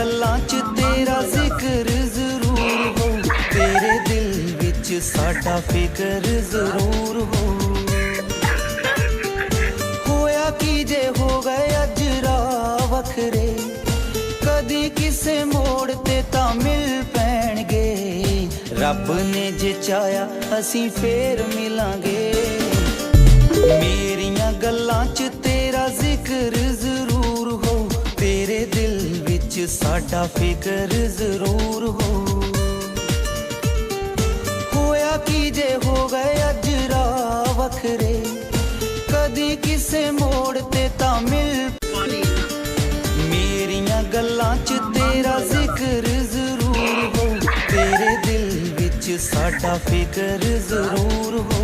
गल्लां च तेरा जिक्र जरूर हो, तेरे दिल विच साडा फिक्र जरूर हो। होया की जे हो गए अज राह वखरे, कदी किसे मोड़ ते तां मिल पैणगे। रब ने जे चाया असीं फेर मिलांगे। मेरियां गल्लां च तेरा जिक्र जरूर हो, तेरे दिल विच साडा फिक्र जरूर हो। होया की जे हो गए अज राह वखरे, कदी किसे मोड़ ते तां मिल। मेरियां गल्लां च तेरा जिक्र जरूर हो, तेरे दिल विच साडा फिक्र जरूर हो।